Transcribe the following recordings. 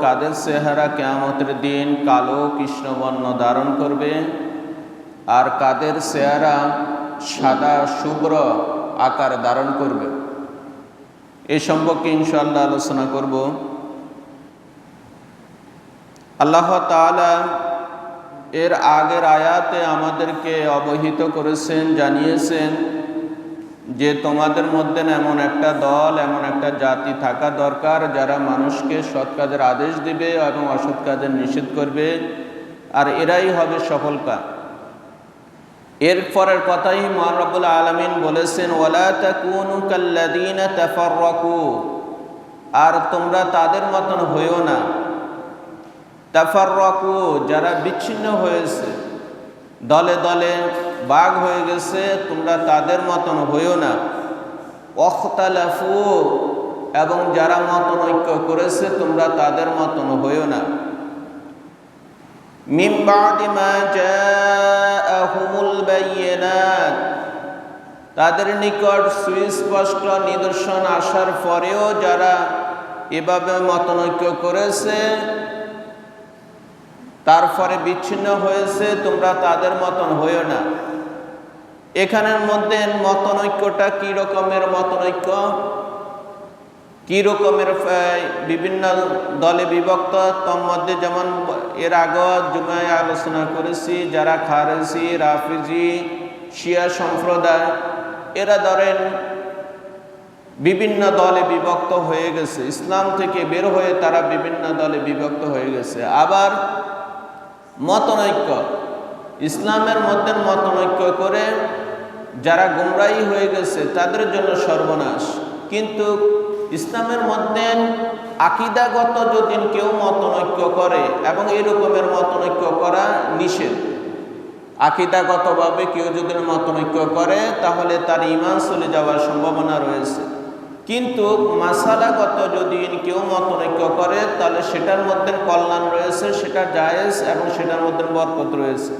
কাদের চেহারা কিয়ামতের দিন কালো কৃষ্ণবর্ণ ধারণ করবে, আর কাদের চেহারা সাদা শুভ্র আকার ধারণ করবে। এ সম্পর্কে ইনশাআল্লাহ আলোচনা করব। আল্লাহ তাআলা এর আগের আয়াতে আমাদেরকে অবহিত করেছেন, জানিয়েছেন যে তোমাদের মধ্যে এমন একটা দল, এমন একটা জাতি থাকা দরকার যারা মানুষকে সৎ কাজের আদেশ দিবে এবং অসৎ কাজের নিষেধ করবে, আর এরাই হবে সফলতা। এর পরের কথাই মহান রব্বুল আলামিন বলেছেন, ওয়ালা তাকুনু কাল্লাযীনা তাফাররাকু, আর তোমরা তাদের মতন হইও না। তাফাররাকু যারা বিচ্ছিন্ন হয়েছে, দলে দলে ভাগ হয়ে গেছে, তোমরা তাদের মতন হইও না। ওয়াখতালাফু, এবং যারা মতনৈক্য করেছে তোমরা তাদের মতন হইও না। মিন বা'দি মা জাআহুমুল বায়্যিনাত, তাদের নিকট সুস্পষ্ট নিদর্শন আসার পরেও যারা এভাবে মতনৈক্য করেছে, তারপরে বিচ্ছিন্ন হয়েছে, তোমরা তাদের মতন হইও না। এখানের মধ্যে মতনৈক্যটা কি রকমের মতনৈক্য, কি রকমের বিভিন্ন দলে বিভক্ত, তোর মধ্যে যেমন এর আগে জুমায় আলোচনা করেছি, যারা খারেজি, রাফিজি, শিয়া সম্প্রদায়, এরা ধরেন বিভিন্ন দলে বিভক্ত হয়ে গেছে, ইসলাম থেকে বের হয়ে তারা বিভিন্ন দলে বিভক্ত হয়ে গেছে। আবার মতনৈক্য, ইসলামের মধ্যে মতনৈক্য করে যারা গোমরাহী হয়ে গেছে তাদের জন্য সর্বনাশ। কিন্তু ইসলামের মধ্যে আকীদাগত যদি কেউ মতনৈক্য করে, এবং এরকমের মতনৈক্য করা নিষেধ, আকীদাগতভাবে কেউ যদি মতনৈক্য করে তাহলে তার ঈমান চলে যাওয়ার সম্ভাবনা রয়েছে। কিন্তু মাসালাগত যদি কেউ মতনৈক্য করে তাহলে সেটার মধ্যে কল্যাণ রয়েছে, সেটা জায়েজ এবং সেটার মধ্যে বরকত রয়েছে।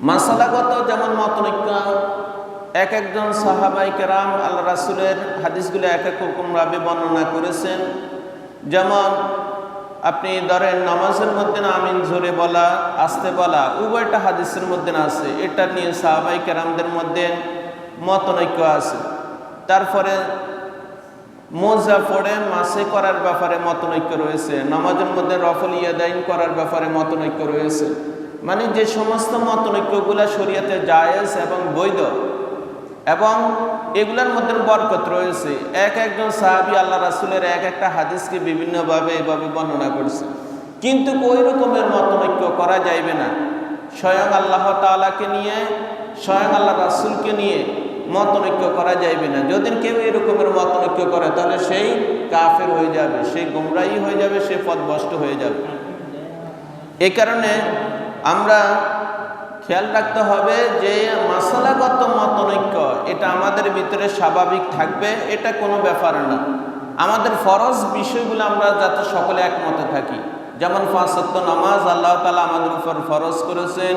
মাসালাগত যেমন মতনৈক্য, এক একজন সাহাবায়ে কেরাম আল্লাহ রাসূলের হাদিসগুলো এক এক রকমভাবে বর্ণনা করেছেন। যেমন আপনি ধরেন নামাজের মধ্যে আমিন জোরে বলা, আস্তে বলা, উভয়টা হাদিসের মধ্যে আছে। এটা নিয়ে সাহাবায়ে কেরামদের মধ্যে মতনৈক্য আছে। তারপরে মোজা পড়ে মাসে করার ব্যাপারে মতনৈক্য রয়েছে, নামাজের মধ্যে রফল ইয়াদাইন করার ব্যাপারে মতনৈক্য রয়েছে। মানে যে সমস্ত মতনৈক্যগুলা শরীয়তে জায়েজ এবং বৈধ, এবং এগুলোর মধ্যে বরকত রয়েছে। এক একজন সাহাবী আল্লাহ রাসূলের এক একটা হাদিসকে বিভিন্নভাবে এভাবে বর্ণনা করছে। কিন্তু ওই রকমের মতনৈক্য করা যাইবে না। স্বয়ং আল্লাহ তাআলাকে নিয়ে, স্বয়ং আল্লাহ রাসূলকে নিয়ে মতনৈক্য করা যাইবে না। যদি কেউ এরকমের মতনৈক্য করে তাহলে সেই কাফের হয়ে যাবে, সেই গোমরাহী হয়ে যাবে, সে পথভ্রষ্ট হয়ে যাবে। এই কারণে আমরা খেয়াল রাখতে হবে যে মাসালাগত মতনৈক্য এটা আমাদের ভিতরে স্বাভাবিক থাকবে, এটা কোনো ব্যাপার না। আমাদের ফরজ বিষয়গুলো আমরা যাতে সকলে একমতে থাকি, যেমন 5 ওয়াক্ত নামাজ আল্লাহ তাআলা আমাদের উপর ফরজ করেছেন,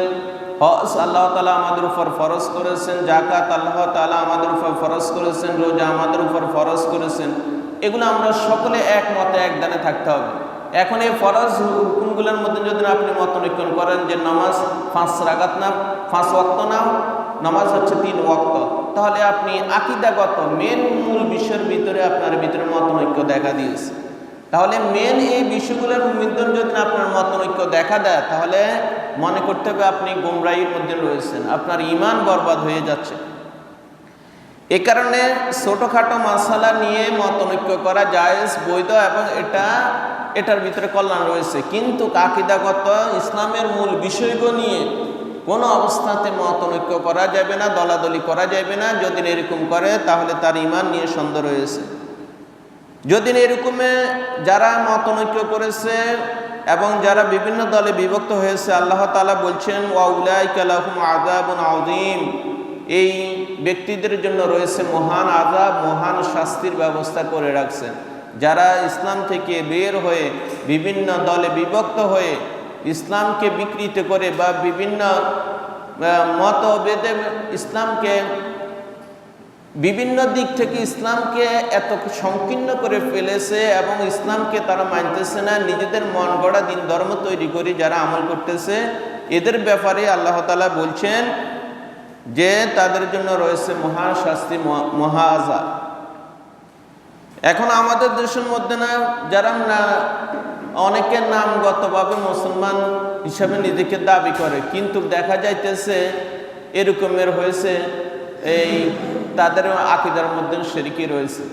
হজ আল্লাহ তাআলা আমাদের উপর ফরজ করেছেন, যাকাত আল্লাহ তাআলা আমাদের উপর ফরজ করেছেন, রোজা আমাদের উপর ফরজ করেছেন। এগুলো আমরা সকলে একমতে একদানে থাকতে হবে। এখন এই ফরজ হুকুমগুলোর মধ্যে যদি আপনি মতনৈক্য করেন যে নামাজ 5 রাকাত না, 5 ওয়াক্ত না, নামাজ হচ্ছে 3 ওয়াক্ত, তাহলে আপনি আকীদাগত মূল বিষয়ের ভিতরে আপনার ভিতরে মতনৈক্য দেখা দিয়েছে। তাহলে এই বিষয়গুলোর মধ্যে যদি আপনার মতনৈক্য দেখা দেয় তাহলে মনে করতে হবে আপনি গোমরাহির মধ্যে রয়েছেন, আপনার ঈমান বরবাদ হয়ে যাচ্ছে। এ কারণে ছোটোখাটো মাসালা নিয়ে মতনৈক্য করা জায়েজ, বৈধ, এবং এটার ভিতরে কল্যাণ রয়েছে। কিন্তু আকীদাগত ইসলামের মূল বিষয়গুলো নিয়ে কোনো অবস্থাতে মতনৈক্য করা যাবে না, দলাদলি করা যাবে না। যদি এরকম করে তাহলে তার ঈমান নিয়ে সন্দেহ রয়েছে। যদি এরকমে যারা মতনৈক্য করেছে এবং যারা বিভিন্ন দলে বিভক্ত হয়েছে, আল্লাহ তাআলা বলছেন ওয়া উলাইকা লাহুম আযাবুন আযীম, এই ব্যক্তিদের জন্য রয়েছে মহান আযাব, মহান শাস্তির ব্যবস্থা করে রাখছেন। যারা ইসলাম থেকে বের হয়ে বিভিন্ন দলে বিভক্ত হয়ে ইসলামকে বিকৃত করে বা বিভিন্ন মতভেদে ইসলামকে বিভিন্ন দিক থেকে ইসলামকে এত সংকীর্ণ করে ফেলেছে এবং ইসলামকে তারা মানতেছে না, নিজেদের মন গড়া দিন ধর্ম তৈরি করে যারা আমল করতেছে, এদের ব্যাপারে আল্লাহ তাআলা বলছেন যে তাদের জন্য রয়েছে মহাশাস্তি, মহা আযাব। এখন আমাদের দেশের মধ্যে না যারা না অনেকের নামগতভাবে মুসলমান হিসাবে নিজেকে দাবি করে, কিন্তু দেখা যাইতেছে এরকমের হয়েছে, এই তাদের আকীদার মধ্যে শিরকি রয়েছে,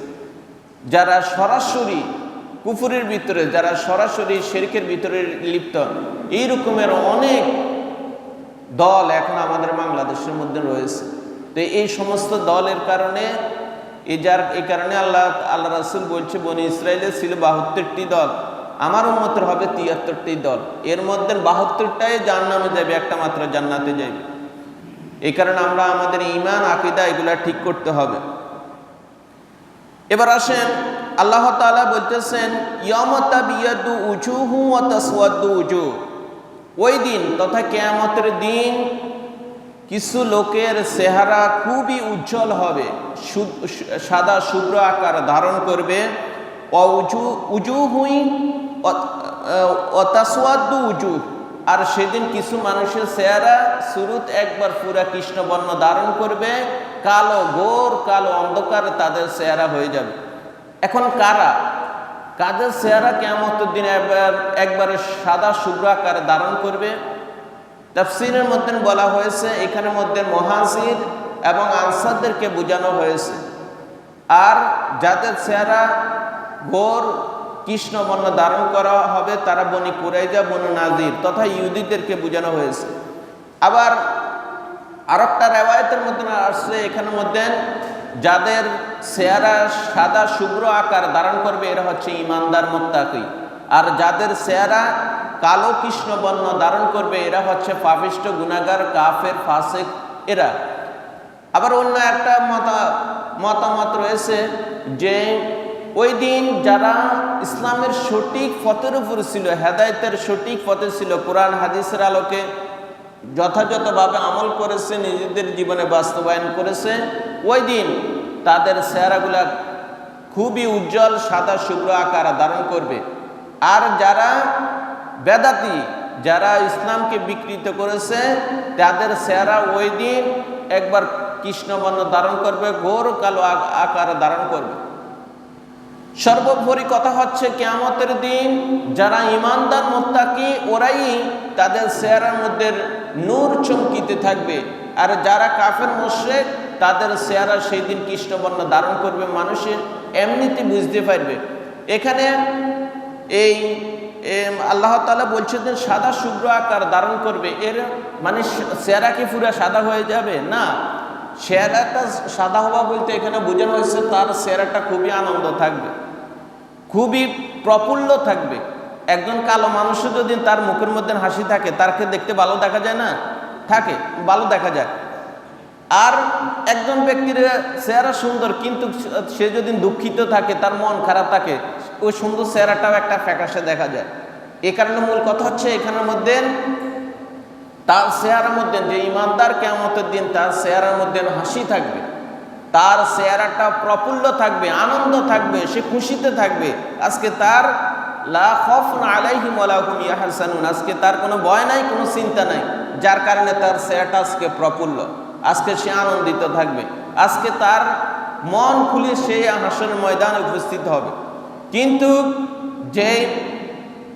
যারা সরাসরি কুফরের ভিতরে, যারা সরাসরি শিরকের ভিতরে লিপ্ত, এই রকমের অনেক দল এখন আমাদের বাংলাদেশের মধ্যে রয়েছে। তো এই সমস্ত দলের কারণে এই কারণে আল্লাহ রাসূল বলছে বনি ইসরাইলের ছিল ৭২টি দল, আমার উম্মতের হবে ৭৩টি দল, এর মধ্যে ৭২টাই জাহান্নামে যাবে, একটা মাত্র জান্নাতে যাবে। এই কারণে আমরা আমাদের ঈমান আকীদা এগুলা ঠিক করতে হবে। এবার আসেন আল্লাহ তাআলা বলতেছেন ইয়াউমা তাবিয়াদু উজুহু ওয়া তাসওয়াদু উজুহ, ওই দিন তথা কিয়ামতের দিন কিছু লোকের চেহারা খুবই উজ্জ্বল হবে, সাদা শুভ্র আকার ধারণ করবে, উজুহুই ওয়া তাসওয়াদু উজুহ, আর সেদিন কিছু মানুষের চেহারা শুরুত একবার পুরা কৃষ্ণবর্ণ ধারণ করবে, কালো ঘোর কালো অন্ধকার তাদের চেহারা হয়ে যাবে। এখন কাদের চেহারা কিয়ামতের দিন একবারে সাদা শুভ্র আকার ধারণ করবে? তাফসীরের মধ্যে বলা হয়েছে এখানের মধ্যে মুহাজির এবং আনসারদেরকে বোঝানো হয়েছে, আর যাদের চেহারা ঘোর কৃষ্ণবর্ণ ধারণ করা হবে তারা বনি কুরাইজা, বনু নাজির তথা ইহুদিদেরকে বোঝানো হয়েছে। আবার আরেকটা রিওয়ায়াতের মধ্যে আসছে এখানের মধ্যে যাদের চেহারা সাদা শুভ্র আকার ধারণ করবে এরা হচ্ছে ঈমানদার মুত্তাকি, আর যাদের চেহারা কালো কৃষ্ণবর্ণ ধারণ করবে এরা হচ্ছে পাপিষ্ঠ, গুনাহগার, কাফের, ফাসিক এরা। আবার অন্য একটা মতামত রয়েছে যে ওই দিন যারা ইসলামের সঠিক পথের উপর ছিল, হেদায়েতের সঠিক পথে ছিল, কোরআন হাদিসের আলোকে যথাযথভাবে আমল করেছে, নিজেদের জীবনে বাস্তবায়ন করেছে, ওই দিন তাদের চেহারাগুলা খুবই উজ্জ্বল সাদা শুভ্র আকার ধারণ করবে। আর যারা বেদাতি, যারা ইসলামকে বিকৃত করেছে, তাদের চেহারা ওই দিন একবার কৃষ্ণবর্ণ ধারণ করবে, ঘোর কালো আকার ধারণ করবে। সর্বোপরি কথা হচ্ছে কিয়ামতের দিন যারা ঈমানদার মুত্তাকি ওরাই তাদের চেহারার মধ্যে নূর চমকিতে থাকবে, আর যারা কাফের মুশরিক তাদের চেহারা সেই দিন কৃষ্ণবর্ণ ধারণ করবে, মানুষের এমনিতে বুঝতে পারবে। এখানে এই আল্লাহ তাআলা বলছেন যে সাদা শুভ্র আকার ধারণ করবে, এর মানে চেহারা কি পুরো সাদা হয়ে যাবে? না, চেহারাটা সাদা হওয়া বলতে এখানে বোঝানো হয়েছে তার চেহারাটা খুবই আনন্দ থাকবে, খুবই প্রফুল্ল থাকবে। একজন কালো মানুষও যদি তার মুখের মধ্যে হাসি থাকে, তাকে দেখতে ভালো দেখা যায় না? থাকে, ভালো দেখা যায়। আর একজন ব্যক্তির চেহারা সুন্দর, কিন্তু সে যদি দুঃখিত থাকে, তার মন খারাপ থাকে, ওই সুন্দর চেহারাটাও একটা ফ্যাকাশে দেখা যায়। এ কারণে মূল কথা হচ্ছে এখানের মধ্যে তার চেহারার মধ্যে যে ঈমানদার কিয়ামতের দিন তার চেহারার মধ্যে হাসি থাকবে, তার চেহারাটা প্রফুল্ল থাকবে, আনন্দ থাকবে, সে খুশিতে থাকবে। আজকে তার লা খাউফুন আলাইহিম ওয়া লা হুম ইয়াহজানুন, আজকে তার কোনো ভয় নাই, কোনো চিন্তা নাই, যার কারণে তার চেহারাটা আজকে প্রফুল্ল, আজকে সে আনন্দিত থাকবে, আজকে তার মন খুলে সে হাসরের ময়দানে উপস্থিত হবে। কিন্তু যে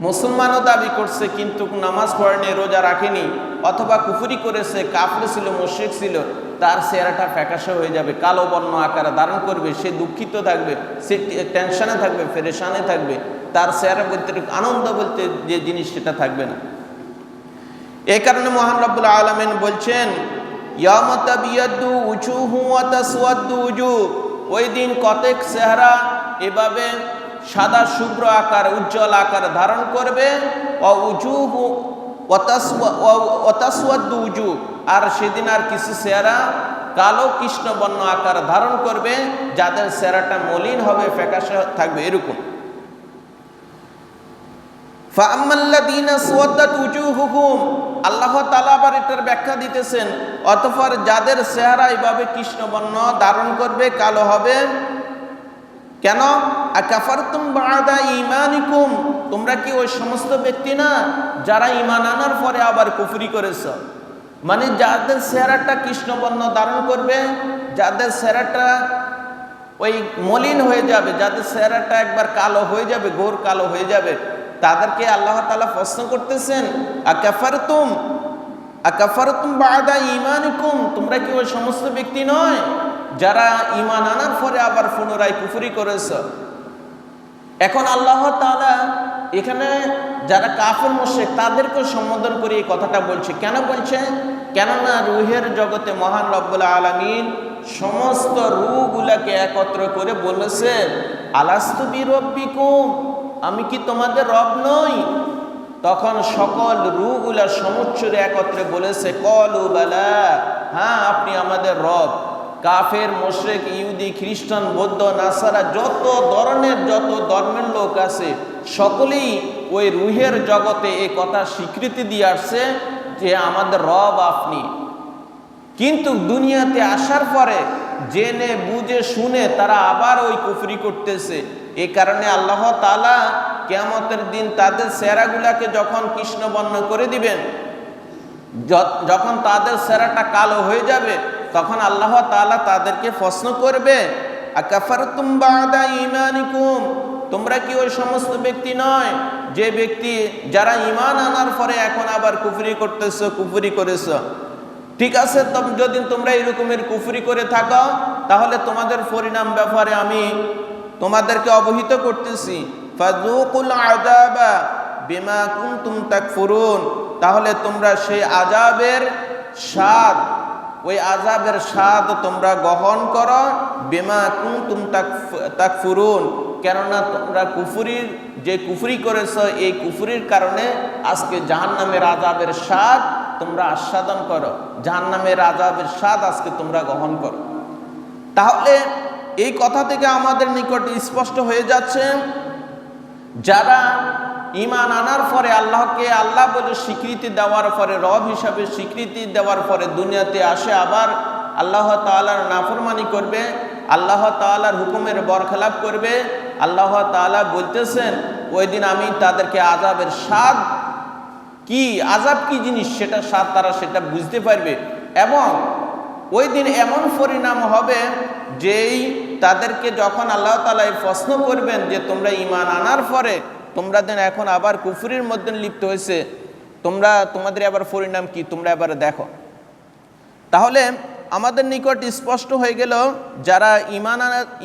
মুসলমানও দাবি করছে কিন্তু নামাজ পড়েনি, রোজা রাখেনি, অথবা কুফরি করেছে, কাফের ছিল, মুশরিক ছিল, তার চেহারাটা ফ্যাকাশে হয়ে যাবে, কালো বর্ণ আকারে ধারণ করবে, সে দুঃখিত থাকবে, সে টেনশনে থাকবে, পেরেশানে থাকবে, তার চেহারা বলতে আনন্দ বলতে যে জিনিস সেটা থাকবে না। এই কারণে মহান রব্বুল আলামিন বলছেন ইয়াউমা তাবিয়াদু উজুহু ওয়া তাসওয়াদু উজুহ, ওই দিন কতক চেহারা এভাবে সাদা শুভ্র আকার উজ্জ্বল আকার ধারণ করবে, ওয়া তাসওয়াদু উজুহ, আর সেদিন আর কিছু চেহারা কালো কৃষ্ণবর্ণ আকার ধারণ করবে, যাদের চেহারাটা মলিন হবে, ফ্যাকাশে থাকবে। এরকম ফাআম্মাল্লাযীনা সুওয়াদ্দাত উজুহুহুম, আল্লাহ তাআলা আবার এটার ব্যাখ্যা দিতেছেন, অতঃপর যাদের চেহারা এইভাবে কৃষ্ণবর্ণ ধারণ করবে, কালো হবে, কেন? আকাফারতুম বা'দা ঈমানিকুম, তোমরা কি ওই সমস্ত ব্যক্তি না যারা ঈমান আনার পরে আবার কুফরি করেছো? মানে যাদের চেহারাটা কৃষ্ণবর্ণ ধারণ করবে, যাদের চেহারাটা ওই মলিন হয়ে যাবে, যাদের চেহারাটা একবার কালো হয়ে যাবে, ঘোর কালো হয়ে যাবে, তাদেরকে আল্লাহ তাআলা প্রশ্ন করতেছেন, আকাফারতুম বা'দা ঈমানিকুম, তোমরা কি ওই সমস্ত ব্যক্তি নয় যারা ঈমান আনার পরে আবার পুনরায় কুফরি করেছে? এখন আল্লাহ তাআলা এখানে যারা কাফের মুশরিক তাদেরকে সম্বোধন করে এই কথাটা বলছে। কেন বলছে? কেননা রূহের জগতে মহান রব্বুল আলামিন সমস্ত রূহগুলাকে একত্র করে বলেছে, আলাস্তু বিরব্বিকুম, আমি কি তোমাদের রব নই? তখন সকল রূহগুলা সমুচ্চরে একত্রে বলেছে, কলু বালা, হ্যাঁ আপনি আমাদের রব। কাফের, মুশরিক, ইহুদি, খ্রিস্টান, বৌদ্ধ, নাসারা, যত ধর্মের লোক আছে সকলেই ওই রূহের জগতে এই কথা স্বীকৃতি দিয়ে আসছে যে আমাদের রব আপনি। কিন্তু দুনিয়াতে আসার পরে জেনে বুঝে শুনে তারা আবার ওই কুফরি করতেছে। এই কারণে আল্লাহ তাআলা কিয়ামতের দিন তাদের চেহারাগুলাকে যখন কৃষ্ণবর্ণ করে দিবেন, যখন তাদের চেহারাটা কালো হয়ে যাবে, তখন আল্লাহ তাআলা তাদেরকে প্রশ্ন করবে, আকাফারতুম বা'দা ঈমানিকুম, তোমরা কি ওই সমস্ত ব্যক্তি নয় যে ব্যক্তি যারা ঈমান আনার পরে এখন আবার কুফরি করতেছো, কুফরি করেছো? ঠিক আছে, যদি তোমরা এরকমের কুফরি করে থাকো তাহলে তোমাদের পরিণাম ব্যাপারে আমি তোমাদেরকে অবহিত করতেছি, ফাযুকুল আযাবা বিমা কুনতুম তাকফুরুন, তাহলে তোমরা সেই আযাবের স্বাদ, ওই আযাবের স্বাদ তোমরা গ্রহণ করো, বিমা কুনতুম তাকফুরুন, কেননা তোমরা কুফরি করেছো, এই কুফরির কারণে আজকে জাহান্নামের আযাবের স্বাদ তোমরা আস্বাদন করো, জাহান্নামের আযাবের স্বাদ আজকে তোমরা গ্রহণ করো। তাহলে এই কথা থেকে আমাদের নিকট স্পষ্ট হয়ে যাচ্ছে, যারা ঈমান আনার পরে আল্লাহকে আল্লাহ বলে স্বীকৃতি দেওয়ার পরে, রব হিসাবে স্বীকৃতি দেওয়ার পরে দুনিয়াতে আসে আবার আল্লাহ তাআলার নাফরমানি করবে, আল্লাহ তাআলার হুকুমের বরখেলাপ করবে, আল্লাহ তাআলা বলতেছেন ওই দিন আমি তাদেরকে আযাবের স্বাদ কি, আযাব কি জিনিস সেটা স্বাদ তারা সেটা বুঝতে পারবে, এবং ওই দিন এমন পরিণাম হবে যেই তাদেরকে যখন আল্লাহ তাআলা প্রশ্ন করবেন যে তোমরা ঈমান আনার পরে তোমরা দেন এখন আবার কুফরির মধ্যে লিপ্ত হয়েছে, তোমাদের আবার পরিণাম কি তোমরা এবারে দেখো। তাহলে আমাদের নিকট স্পষ্ট হয়ে গেল, যারা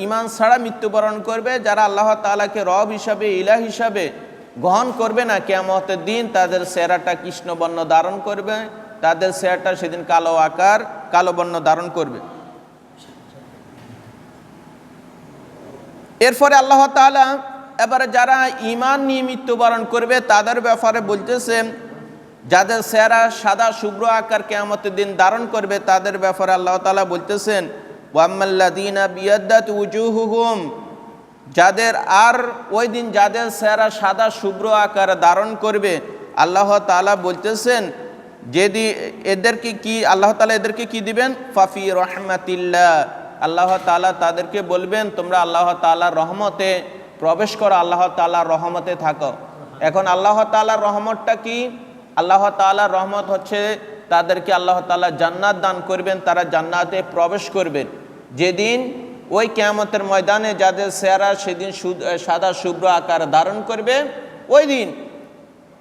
ঈমান ছাড়া মৃত্যুবরণ করবে, যারা আল্লাহ তাআলাকে রব হিসাবে, ইলাহ হিসাবে গ্রহণ করবে না, কিয়ামতের দিন তাদের চেহারাটা কৃষ্ণবর্ণ ধারণ করবে, তাদের চেহারাটা সেদিন কালো বর্ণ ধারণ করবে। এরপরে আল্লাহ তাআলা এবারে যারা ঈমান নিয়ে মৃত্যুবরণ করবে তাদের ব্যাপারে বলতেছে, যাদের চেহারা সাদা শুভ্র আকার কিয়ামতের দিন ধারণ করবে তাদের ব্যাপারে আল্লাহ তাআলা বলতেছেন, ওয়াম্মাল্লাযীনা বিয়াদ্দাত উজুহুহুম, যাদের আর ওই দিন যাদের চেহারা সাদা শুভ্র আকার ধারণ করবে, আল্লাহ তাআলা বলতেছেন যদি এদেরকে কি, আল্লাহ তাআলা এদেরকে কি দিবেন, ফাফি রাহমাতিল্লাহ, আল্লাহ তাআলা তাদেরকে বলবেন তোমরা আল্লাহ তাআলার রহমতে প্রবেশ করো, আল্লাহ তাআলার রহমতে থাকো। এখন আল্লাহ তাআলার রহমতটা কি? আল্লাহ তাআলার রহমত হচ্ছে তাদেরকে আল্লাহ তাআলা জান্নাত দান করবেন, তারা জান্নাতে প্রবেশ করবেন। যেদিন ওই কিয়ামতের ময়দানে যাদের চেহারা সেদিন সাদা শুভ্র আকার ধারণ করবে, ওই দিন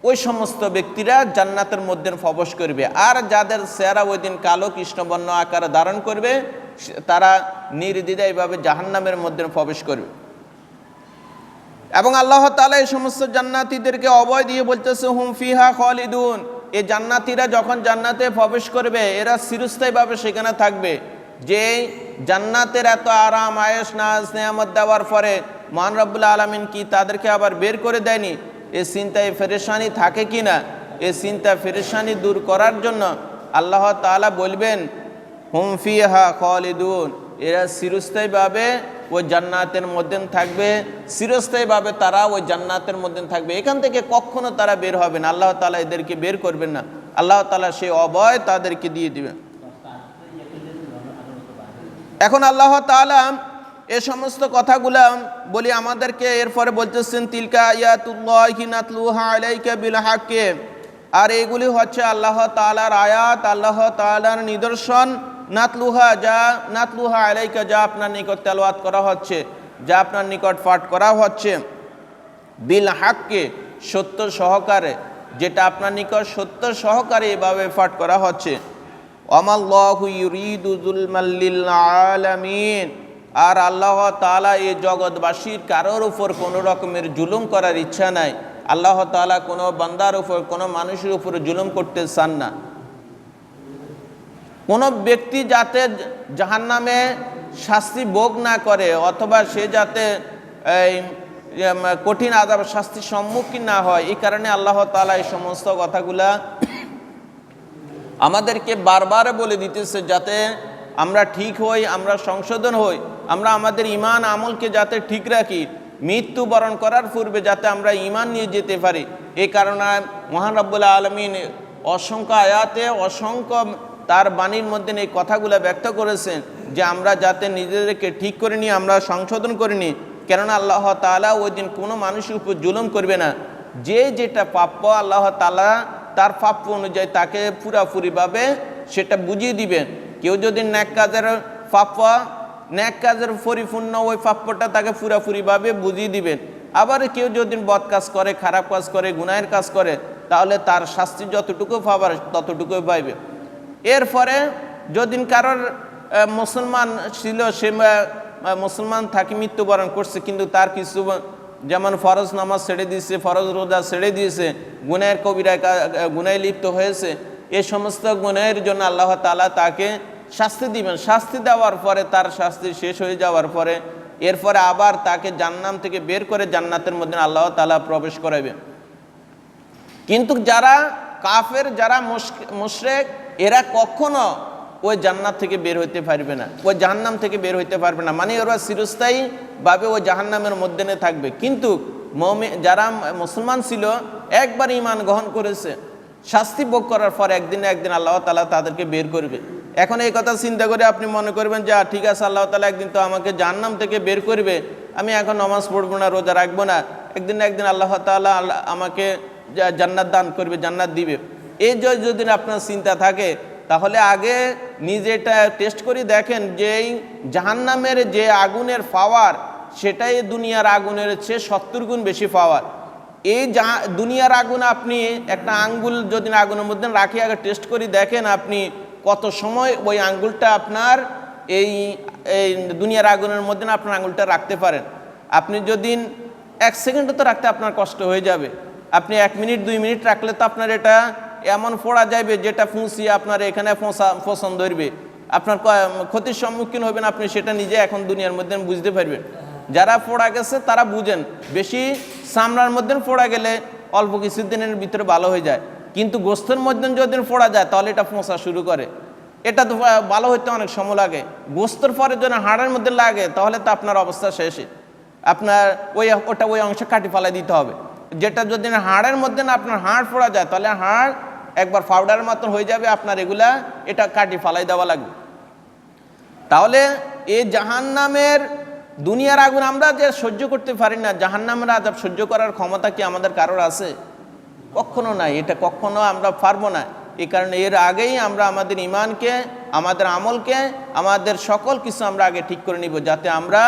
ওই সমস্ত ব্যক্তিরা জান্নাতের মধ্যে প্রবেশ করবে, আর যাদের চেহারা ওই দিন কালো কৃষ্ণবর্ণ আকার ধারণ করবে তারা নির্দ্বিধায় এইভাবে জাহান্নামের মধ্যে প্রবেশ করবে। এবং আল্লাহ তাআলা এই সমস্ত জান্নাতীদেরকে অভয় দিয়ে বলতেছে, হুম ফিহা খালিদুন, এই জান্নাতীরা যখন জান্নাতে প্রবেশ করবে এরা চিরস্থায়ীভাবে সেখানে থাকবে। যে জান্নাতের এত আরাম, আয়েশ, নাজ, নেয়ামত দেওয়ার পরে মহান রব্বুল আলামিন কি তাদেরকে আবার বের করে দেয়নি? এই চিন্তায় পেরেশানি থাকে কি না? এই চিন্তা পেরেশানি দূর করার জন্য আল্লাহ তাআলা বলবেন হুম ফিহা খালিদুন, এরা চিরস্থায়ীভাবে ওই জান্নাতের মধ্যে থাকবে, চিরস্থায়ীভাবে তারা ওই জান্নাতের মধ্যে থাকবে, এখান থেকে কখনো তারা বের হবে না। আল্লাহ তাআলা এদেরকে বের করবেন না, আল্লাহ তাআলা সেই অভয় তাদেরকে দিয়ে দিবেন। এখন আল্লাহ তাআলা এ সমস্ত কথাগুলা বলি আমাদেরকে এরপরে বলতেছেন তিলকা আয়াতুল্লাহি নাতলুহা আলাইকা বিল হাক্কি, আর এগুলি হচ্ছে আল্লাহ তাআলার আয়াত, আল্লাহ তাআলার নিদর্শন। নাতলুহা আলাইকা, যা আপনার নিকট তেলাওয়াত করা হচ্ছে, যা আপনার নিকট পাঠ করা হচ্ছে, বিল হাক্কি, সত্য সহকারে, যেটা আপনার নিকট সত্য সহকারে এভাবে পাঠ করা হচ্ছে। ওয়ামাল্লাহু ইউরিদু যুলমাল লিল আলামিন, আর আল্লাহ তাআলা এই জগৎবাসীর কারোর উপর কোনো রকমের জুলুম করার ইচ্ছা নাই। আল্লাহ তাআলা কোনো বান্দার উপর, কোনো মানুষের উপর জুলুম করতে চান না। কোনো ব্যক্তি যাতে জাহান্নামে শাস্তি ভোগ না করে, অথবা সে যাতে কঠিন আযাব শাস্তির সম্মুখীন না হয়, এই কারণে আল্লাহ তাআলা এই সমস্ত কথাগুলা আমাদেরকে বারবার বলে দিতেছে, যাতে আমরা ঠিক হই, আমরা সংশোধন হই, আমরা আমাদের ঈমান আমলকে যাতে ঠিক রাখি, মৃত্যুবরণ করার পূর্বে যাতে আমরা ঈমান নিয়ে যেতে পারি। এই কারণে মহান রব্বুল আলামিন অসংখ্য আয়াতে, অসংখ্য তার বাণীর মধ্যে এই কথাগুলো ব্যক্ত করেছেন যে আমরা যাতে নিজেদেরকে ঠিক করে নিই, আমরা সংশোধন করে নিই। কেননা আল্লাহ তাআলা ওই দিন কোনো মানুষের উপর জুলুম করবে না। যে যেটা প্রাপ্য আল্লাহ তাআলা তার প্রাপ্য অনুযায়ী তাকে পুরাপুরিভাবে সেটা বুঝিয়ে দিবেন। কেউ যদি ন্যাক কাজের প্রাপ্য, ন্যাক কাজের পরিপূর্ণ ওই প্রাপ্যটা তাকে পুরাপুরিভাবে বুঝিয়ে দিবেন। আবার কেউ যদি বদ কাজ করে, খারাপ কাজ করে, গুনাহের কাজ করে, তাহলে তার শাস্তি যতটুকু পাবার ততটুকুই পাইবে। এরপরে যদি কারোর মুসলমান ছিল, সে মুসলমান থাকি মৃত্যুবরণ করছে, কিন্তু তার কিছু যেমন ফরজ নামাজ ছেড়ে দিয়েছে, ফরজ রোজা ছেড়ে দিয়েছে, গুনাহের কবিরা গুনাহে লিপ্ত হয়েছে, এই সমস্ত গুনাহের জন্য আল্লাহ তাআলা তাকে শাস্তি দিবেন। শাস্তি দেওয়ার পরে, তার শাস্তি শেষ হয়ে যাওয়ার পরে, এরপরে আবার তাকে জান্নাত থেকে বের করে জান্নাতের মধ্যে আল্লাহ তাআলা প্রবেশ করাবেন। কিন্তু যারা কাফের, যারা মুশরিক, এরা কখনো ওই জান্নাত থেকে বের হইতে পারবে না, ওই জাহান্নাম থেকে বের হইতে পারবে না। মানে ওরা চিরস্থায়ীভাবে ওই জাহান্নামের মধ্যে থাকবে। কিন্তু যারা মুসলমান ছিল, একবার ঈমান গ্রহণ করেছে, শাস্তি ভোগ করার পর একদিন না একদিন আল্লাহ তাআলা তাদেরকে বের করবে। এখন এই কথা চিন্তা করে আপনি মনে করবেন যে ঠিক আছে, আল্লাহ তাআলা একদিন তো আমাকে জাহান্নাম থেকে বের করবে, আমি এখন নামাজ পড়বো না, রোজা রাখবো না, একদিন না একদিন আল্লাহ তাআলা আমাকে জান্নাত দান করবে, জান্নাত দিবে। এই যদি আপনার চিন্তা থাকে, তাহলে আগে নিজেটা টেস্ট করে দেখেন যে এই জাহান্নামের যে আগুনের পাওয়ার, সেটাই দুনিয়ার আগুনের চেয়ে 70 গুণ বেশি পাওয়ার। এই দুনিয়ার আগুন আপনি একটা আঙ্গুল যদি আগুনের মধ্যে রাখি, আগে টেস্ট করে দেখেন আপনি কত সময় ওই আঙ্গুলটা আপনার এই দুনিয়ার আগুনের মধ্যে আপনার আঙ্গুলটা রাখতে পারেন। আপনি যদি 1 সেকেন্ডও তো রাখতে আপনার কষ্ট হয়ে যাবে, আপনি 1 মিনিট 2 মিনিট রাখলে তো আপনার এটা এমন ফোড়া যাবে যেটা ফুঁসিয়ে আপনার এখানে পছন্দ ধরবে, আপনার ক্ষতির সম্মুখীন হবেন, আপনি সেটা নিজে এখন দুনিয়ার মধ্যে বুঝতে পারবেন। যারা ফোড়া গেছে তারা বুঝেন, বেশি চামড়ার মধ্যে ফোড়া গেলে অল্প কিছুদিনের ভিতরে ভালো হয়ে যায়, কিন্তু গোস্তের মধ্যে যদি ফোড়া যায় তাহলে এটা ফোঁসা শুরু করে, এটা তো ভালো হইতে অনেক সময় লাগে। গোস্তের পরে যদি হাড়ের মধ্যে লাগে তাহলে তো আপনার অবস্থা শেষে, আপনার ওই অংশ কাটি ফালাই দিতে হবে। যেটা যদি হাড়ের মধ্যে না আপনার হাড় ফোড়া যায়, তাহলে হাড় একবার পাউডারের মতন হয়ে যাবে, আপনার এটা কাটি ফালাই দেওয়া লাগবে। তাহলে এই জাহান্নামের দুনিয়ার আগুন আমরা যে সহ্য করতে পারি না, জাহান্নামের আযাব সহ্য করার ক্ষমতা কি আমাদের কারোর আছে? কখনো নাই, এটা কখনো আমরা পারবো না। এই কারণে এর আগেই আমরা আমাদের ঈমানকে, আমাদের আমলকে, আমাদের সকল কিছু আমরা আগে ঠিক করে নিব, যাতে আমরা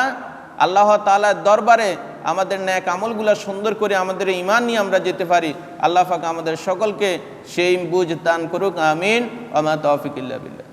আল্লাহ তাআলার দরবারে আমাদের ন্যাক আমলগুলো সুন্দর করে আমাদের ঈমান নিয়ে আমরা যেতে পারি। আল্লাহ পাক আমাদের সকলকে সেই বুঝ দান করুক, আমিন। ওয়া মা তাওফীক ইল্লা বিল্লাহ।